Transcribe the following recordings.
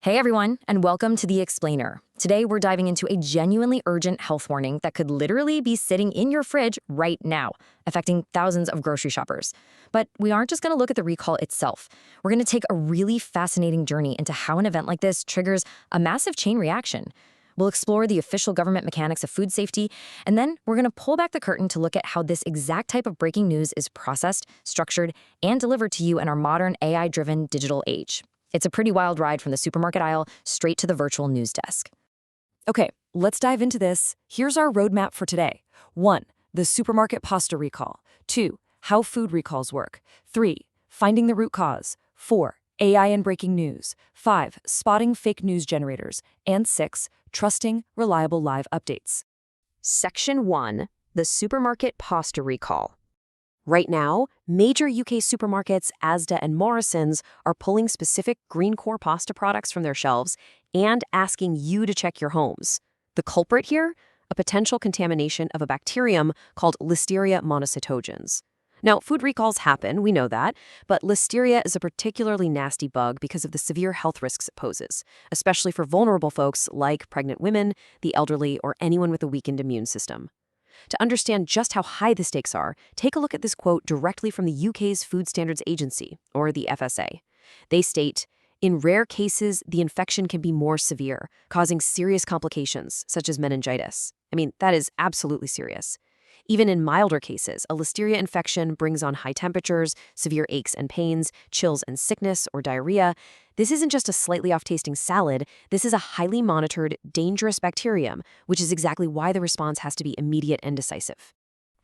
Hey everyone, and welcome to The Explainer. Today we're diving into a genuinely urgent health warning that could literally be sitting in your fridge right now, affecting thousands of grocery shoppers. But we aren't just going to look at the recall itself. We're going to take a really fascinating journey into how an event like this triggers a massive chain reaction. We'll explore the official government mechanics of food safety, and then we're going to pull back the curtain to look at how this exact type of breaking news is processed, structured, and delivered to you in our modern AI-driven digital age. It's a pretty wild ride from the supermarket aisle straight to the virtual news desk. Okay, let's dive into this. Here's our roadmap for today. 1. The supermarket pasta recall. 2. How food recalls work. 3. Finding the root cause. 4. AI and breaking news. 5. Spotting fake news generators. And 6. Trusting reliable live updates. Section 1. The supermarket pasta recall. Right now, major UK supermarkets, Asda and Morrisons, are pulling specific green core pasta products from their shelves and asking you to check your homes. The culprit here? A potential contamination of a bacterium called Listeria monocytogenes. Now, food recalls happen, we know that, but Listeria is a particularly nasty bug because of the severe health risks it poses, especially for vulnerable folks like pregnant women, the elderly, or anyone with a weakened immune system. To understand just how high the stakes are, take a look at this quote directly from the UK's Food Standards Agency, or the FSA. They state, "In rare cases, the infection can be more severe, causing serious complications, such as meningitis." I mean, that is absolutely serious. Even in milder cases, a Listeria infection brings on high temperatures, severe aches and pains, chills and sickness, or diarrhea. This isn't just a slightly off-tasting salad. This is a highly monitored, dangerous bacterium, which is exactly why the response has to be immediate and decisive.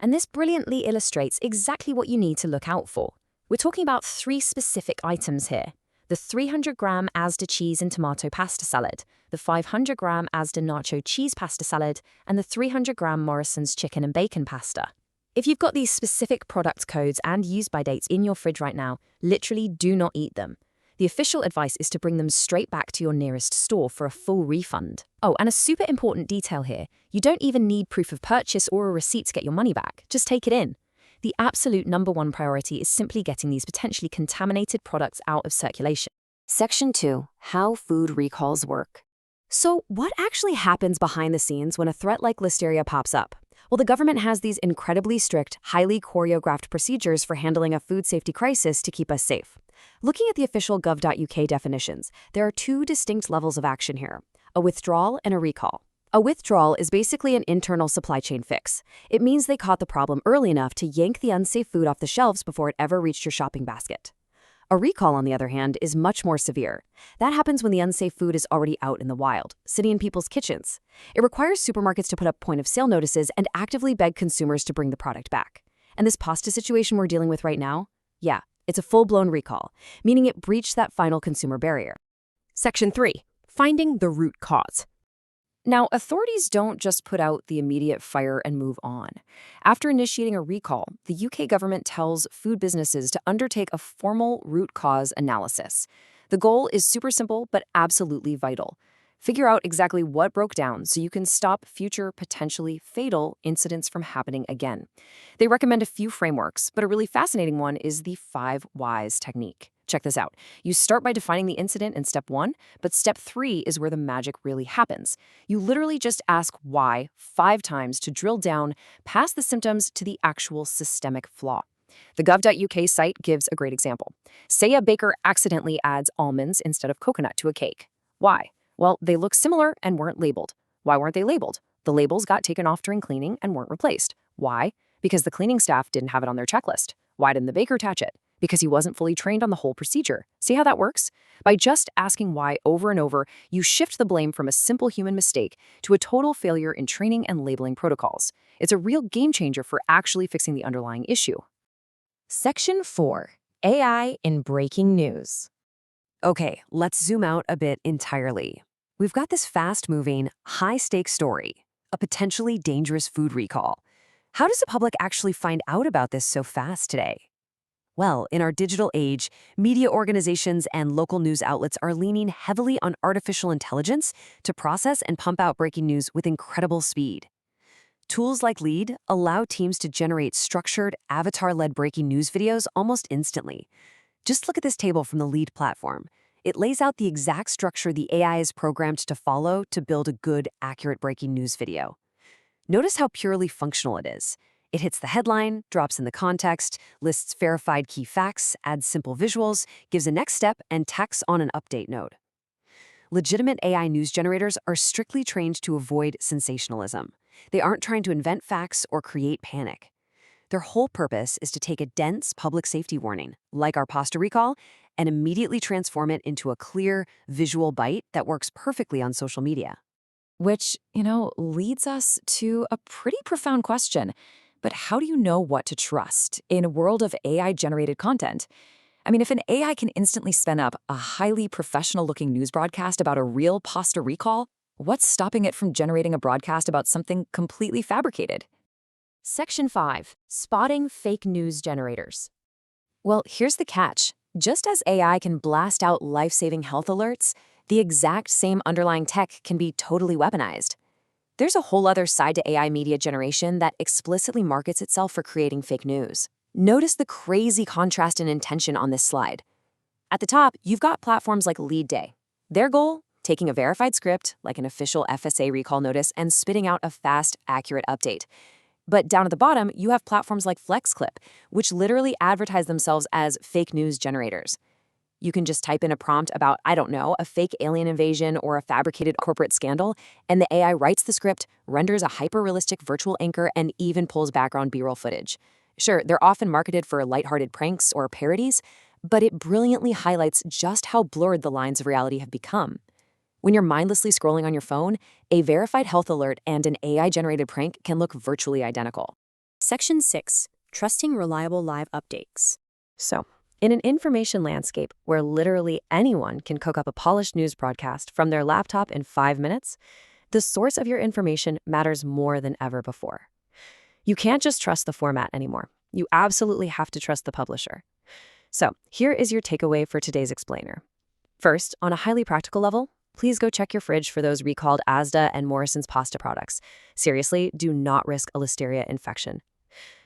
And this brilliantly illustrates exactly what you need to look out for. We're talking about 3 specific items here. The 300-gram Asda cheese and tomato pasta salad, the 500-gram Asda Nacho cheese pasta salad, and the 300-gram Morrisons chicken and bacon pasta. If you've got these specific product codes and use-by dates in your fridge right now, literally do not eat them. The official advice is to bring them straight back to your nearest store for a full refund. Oh, and a super important detail here, you don't even need proof of purchase or a receipt to get your money back. Just take it in. The absolute #1 priority is simply getting these potentially contaminated products out of circulation. Section 2. How food recalls work. So, what actually happens behind the scenes when a threat like Listeria pops up? Well, the government has these incredibly strict, highly choreographed procedures for handling a food safety crisis to keep us safe. Looking at the official gov.uk definitions, there are 2 distinct levels of action here: a withdrawal and a recall. A withdrawal is basically an internal supply chain fix. It means they caught the problem early enough to yank the unsafe food off the shelves before it ever reached your shopping basket. A recall, on the other hand, is much more severe. That happens when the unsafe food is already out in the wild, sitting in people's kitchens. It requires supermarkets to put up point-of-sale notices and actively beg consumers to bring the product back. And this pasta situation we're dealing with right now? Yeah, it's a full-blown recall, meaning it breached that final consumer barrier. Section 3. Finding the root cause. Now, authorities don't just put out the immediate fire and move on. After initiating a recall, the UK government tells food businesses to undertake a formal root cause analysis. The goal is super simple but absolutely vital. Figure out exactly what broke down so you can stop future potentially fatal incidents from happening again. They recommend a few frameworks, but a really fascinating one is the 5 whys technique. Check this out. You start by defining the incident in step 1, but step 3 is where the magic really happens. You literally just ask why 5 times to drill down past the symptoms to the actual systemic flaw. The gov.uk site gives a great example. Say a baker accidentally adds almonds instead of coconut to a cake. Why? Well, they look similar and weren't labeled. Why weren't they labeled? The labels got taken off during cleaning and weren't replaced. Why? Because the cleaning staff didn't have it on their checklist. Why didn't the baker touch it? Because he wasn't fully trained on the whole procedure. See how that works? By just asking why over and over, you shift the blame from a simple human mistake to a total failure in training and labeling protocols. It's a real game changer for actually fixing the underlying issue. Section 4. AI in breaking news. Okay, let's zoom out a bit entirely. We've got this fast-moving, high-stakes story, a potentially dangerous food recall. How does the public actually find out about this so fast today? Well, in our digital age, media organizations and local news outlets are leaning heavily on artificial intelligence to process and pump out breaking news with incredible speed. Tools like Lead allow teams to generate structured, avatar-led breaking news videos almost instantly. Just look at this table from the Lead platform. It lays out the exact structure the AI is programmed to follow to build a good, accurate breaking news video. Notice how purely functional it is. It hits the headline, drops in the context, lists verified key facts, adds simple visuals, gives a next step, and tacks on an update node. Legitimate AI news generators are strictly trained to avoid sensationalism. They aren't trying to invent facts or create panic. Their whole purpose is to take a dense public safety warning, like our pasta recall, and immediately transform it into a clear, visual bite that works perfectly on social media. Which, leads us to a pretty profound question. But how do you know what to trust in a world of AI-generated content? I mean, if an AI can instantly spin up a highly professional-looking news broadcast about a real pasta recall, what's stopping it from generating a broadcast about something completely fabricated? Section 5. Spotting fake news generators. Well, here's the catch. Just as AI can blast out life-saving health alerts, the exact same underlying tech can be totally weaponized. There's a whole other side to AI media generation that explicitly markets itself for creating fake news. Notice the crazy contrast in intention on this slide. At the top, you've got platforms like Lead Day. Their goal? Taking a verified script, like an official FSA recall notice, and spitting out a fast, accurate update. But down at the bottom, you have platforms like FlexClip, which literally advertise themselves as fake news generators. You can just type in a prompt about, I don't know, a fake alien invasion or a fabricated corporate scandal, and the AI writes the script, renders a hyper-realistic virtual anchor, and even pulls background B-roll footage. Sure, they're often marketed for lighthearted pranks or parodies, but it brilliantly highlights just how blurred the lines of reality have become. When you're mindlessly scrolling on your phone, a verified health alert and an AI-generated prank can look virtually identical. Section 6. Trusting reliable live updates. So, in an information landscape where literally anyone can cook up a polished news broadcast from their laptop in 5 minutes, the source of your information matters more than ever before. You can't just trust the format anymore. You absolutely have to trust the publisher. So, here is your takeaway for today's explainer. First, on a highly practical level, please go check your fridge for those recalled Asda and Morrisons pasta products. Seriously, do not risk a Listeria infection.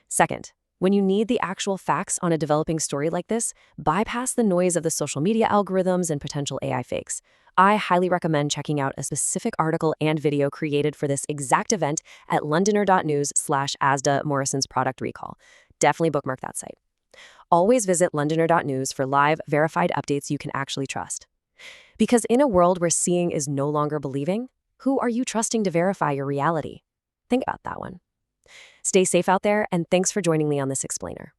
Second, when you need the actual facts on a developing story like this, bypass the noise of the social media algorithms and potential AI fakes. I highly recommend checking out a specific article and video created for this exact event at londoner.news/Asda Morrisons product recall. Definitely bookmark that site. Always visit londoner.news for live, verified updates you can actually trust. Because in a world where seeing is no longer believing, who are you trusting to verify your reality? Think about that one. Stay safe out there, and thanks for joining me on this explainer.